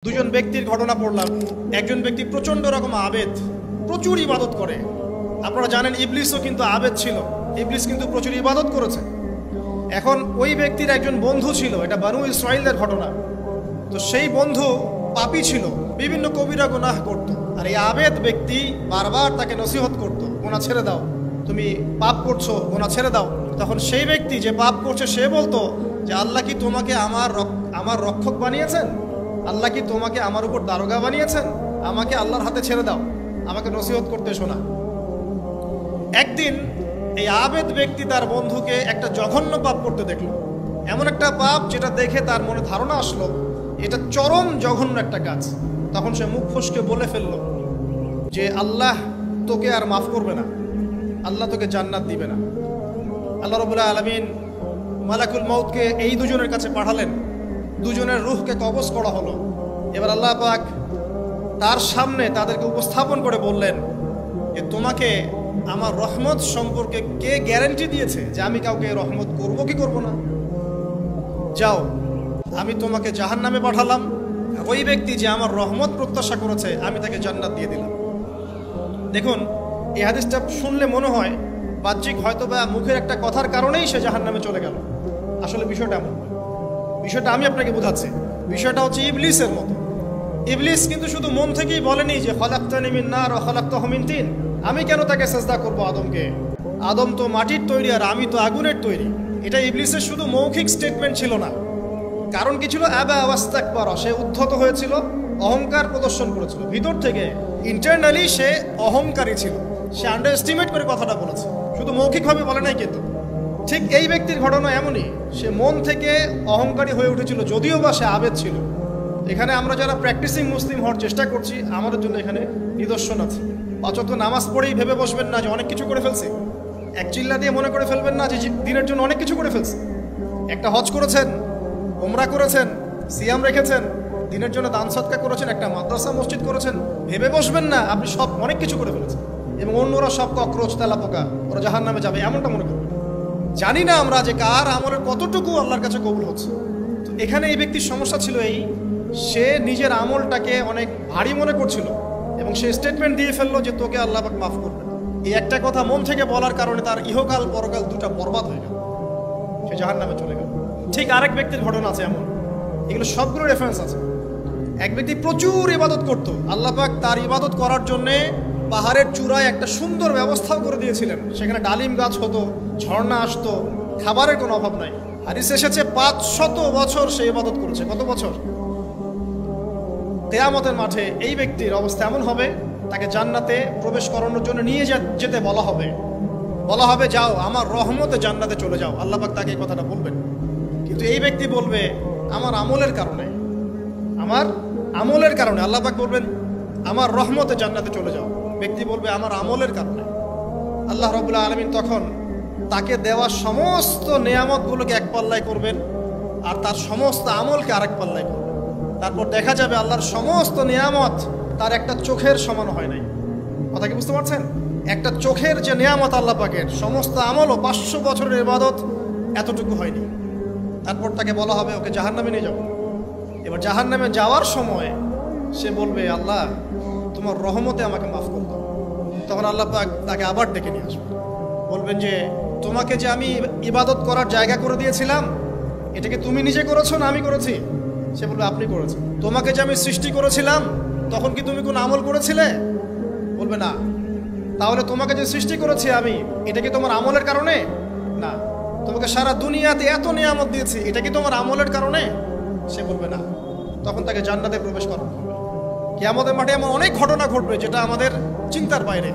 দুজন ব্যক্তির ঘটনা পড়লাম। একজন ব্যক্তি প্রচন্ড রকম আবেদ, প্রচুর ইবাদত করে। আপনারা জানেন ইবলিসও কিন্তু আবেদ ছিল, ইবলিস কিন্তু প্রচুর ইবাদত করেছে। এখন ওই ব্যক্তির একজন বন্ধু ছিল, এটা বানু ইসরাইলের ঘটনা। তো সেই বন্ধু পাপী ছিল, বিভিন্ন কবিরা গুনাহ করত। আর এই আবেদ ব্যক্তি বারবার তাকে নসিহত করত, গুনাহ ছেড়ে দাও, তুমি পাপ করছো, গুনাহ ছেড়ে দাও। তখন সেই ব্যক্তি যে পাপ করছে সে বলতো যে আল্লাহ কি তোমাকে আমার রক্ষক বানিয়েছেন? আল্লাহ কি তোমাকে আমার উপর দারোগা বানিয়েছেন? আমাকে আল্লাহর হাতে ছেড়ে দাও, আমাকে নসিহত করতে শোনা। একদিন এই আবেদ ব্যক্তি তার বন্ধুকে একটা জঘন্য পাপ করতে দেখলো, এমন একটা পাপ যেটা দেখে তার মনে ধারণা আসলো এটা চরম জঘন্য একটা কাজ। তখন সে মুখ ফসকে বলে ফেললো যে আল্লাহ তোকে আর মাফ করবে না, আল্লাহ তোকে জান্নাত দিবে না। আল্লাহ রাব্বুল আলামিন মালাকুল মউতকে এই দুজনের কাছে পাঠালেন, দুজনের রূহকে কবজ করা হলো। এবার আল্লাহ পাক তার সামনে তাদেরকে উপস্থাপন করে বললেন যে তোমাকে আমার রহমত সম্পর্কে কে গ্যারান্টি দিয়েছে যে আমি কাউকে রহমত করব কি করব না? যাও, আমি তোমাকে জাহান্নামে পাঠালাম, ওই ব্যক্তি যে আমার রহমত প্রত্যাশা করেছে আমি তাকে জান্নাত দিয়ে দিলাম। দেখুন, এই হাদিসটা শুনলে মনে হয় বাহ্যিক হয়তো বা মুখের একটা কথার কারণেই সে জাহান্নামে চলে গেল। আসলে বিষয়টা এমন নয়। বিষয়টা আমি আপনাকে বোঝাচ্ছি। বিষয়টা হচ্ছে ইবলিসের মতো। ইবলিস কিন্তু শুধু মন থেকেই বলেনি যে খলাকতানি মিন নার ওয়া খলাকতাহু মিন তিন, আমি কেন তাকে সিজদা করব আদমকে? আদম তো মাটির তৈরি আর আমি তো আগুনের তৈরি। এটা ইবলিসের শুধু মৌখিক স্টেটমেন্ট ছিল না, কারণ কি ছিল? আবা ওয়াস্তাকবারা, সে উদ্ধত হয়েছিল, অহংকার প্রদর্শন করেছিল। ভিতর থেকে ইন্টারনালি সে অহংকারী ছিল, সে আন্ডার এস্টিমেট করে কথাটা বলেছে, শুধু মৌখিকভাবে বলে নাই। কিন্তু ঠিক এই ব্যক্তির ঘটনা এমনই, সে মন থেকে অহংকারী হয়ে উঠেছিল, যদিও বা সে আবেদ ছিল। এখানে আমরা যারা প্র্যাকটিসিং মুসলিম হওয়ার চেষ্টা করছি আমাদের জন্য এখানে নিদর্শন আছে। অথচ নামাজ পড়েই ভেবে বসবেন না যে অনেক কিছু করে ফেলছি, এক চিল্লা দিয়ে মনে করে ফেলবেন না যে দিনের জন্য অনেক কিছু করে ফেলছি। একটা হজ করেছেন, উমরা করেছেন, সিয়াম রেখেছেন, দিনের জন্য দান সদকা করেছেন, একটা মাদ্রাসা মসজিদ করেছেন, ভেবে বসবেন না আপনি সব অনেক কিছু করে ফেলেছেন এবং অন্যরা সব ককরোচ তেলা পোকা, ওরা জাহান্নামে যাবে, এমনটা মনে করবেন। জানি না আমরা যে কার আমলের কতটুকু আল্লাহর কাছে কবুল হচ্ছে। তো এখানে এই ব্যক্তির সমস্যা ছিল এই, সে নিজের আমলটাকে অনেক ভারী মনে করছিল এবং সে স্টেটমেন্ট দিয়ে ফেললো যে তোকে আল্লাহ পাক মাফ করবে। এই একটা কথা মন থেকে বলার কারণে তার ইহকাল পরকাল দুটা বরবাদ হয়ে গেল, সে জাহান্নামে চলে গেল। ঠিক আরেক ব্যক্তির ঘটনা আছে এমন, এগুলো সবগুলো রেফারেন্স আছে। এক ব্যক্তি প্রচুর ইবাদত করত, আল্লাহ পাক তার ইবাদত করার জন্যে পাহাড়ের চূড়ায় একটা সুন্দর ব্যবস্থাও করে দিয়েছিলেন। সেখানে ডালিম গাছ হতো, ঝর্ণা আসতো, খাবারের কোনো অভাব নাই। হাদিস এসেছে 500 বছর সে ইবাদত করেছে। কত বছর? কিয়ামতের মাঠে এই ব্যক্তির অবস্থা এমন হবে, তাকে জান্নাতে প্রবেশ করানোর জন্য নিয়ে যেতে বলা হবে যাও আমার রহমতে জান্নাতে চলে যাও। আল্লাহ পাক তাকে এই কথাটা বলবেন, কিন্তু এই ব্যক্তি বলবে আমার আমলের কারণে আল্লাহ পাক বলবেন আমার রহমতে জান্নাতে চলে যাও। ব্যক্তি বলবে আমার আমলের কারণে। আল্লাহ রাব্বুল আলামিন তখন তাকে দেওয়া সমস্ত নেয়ামতগুলোকে এক পাল্লায় করবেন আর তার সমস্ত আমলকে আরেক পাল্লায় করবেন। তারপর দেখা যাবে আল্লাহর সমস্ত নেয়ামত তার একটা চোখের সমান হয় নাই। কথা কি বুঝতে পারছেন? একটা চোখের যে নেয়ামত আল্লাহ পাকের, সমস্ত আমলও 500 বছরের ইবাদত এতটুকু হয়নি। তারপর তাকে বলা হবে ওকে জাহান্নামে নিয়ে যাও। এবার জাহান্নামে যাওয়ার সময় সে বলবে আল্লাহ তোমার রহমতে আমাকে মাফ করে দাও। তখন আল্লাহ পাক তাকে আবার ডেকে নিয়ে আসবে, বলবেন যে তোমাকে যে আমি ইবাদত করার জায়গা করে দিয়েছিলাম এটাকে তুমি নিজে করেছো না আমি করেছি? সে বলবে আপনি করেছেন। তোমাকে যে আমি সৃষ্টি করেছিলাম তখন কি তুমি কোনো আমল করেছিলে? বলবে না। তাহলে তোমাকে যে সৃষ্টি করেছি আমি, এটা কি তোমার আমলের কারণে? না। তোমাকে সারা দুনিয়াতে এত নিয়ামত দিয়েছি, এটা কি তোমার আমলের কারণে? সে বলবে না। তখন তাকে জান্নাতে প্রবেশ করানো হবে। কিয়ামতের মাঠে এমন অনেক ঘটনা ঘটবে যেটা আমাদের চিন্তার বাইরে।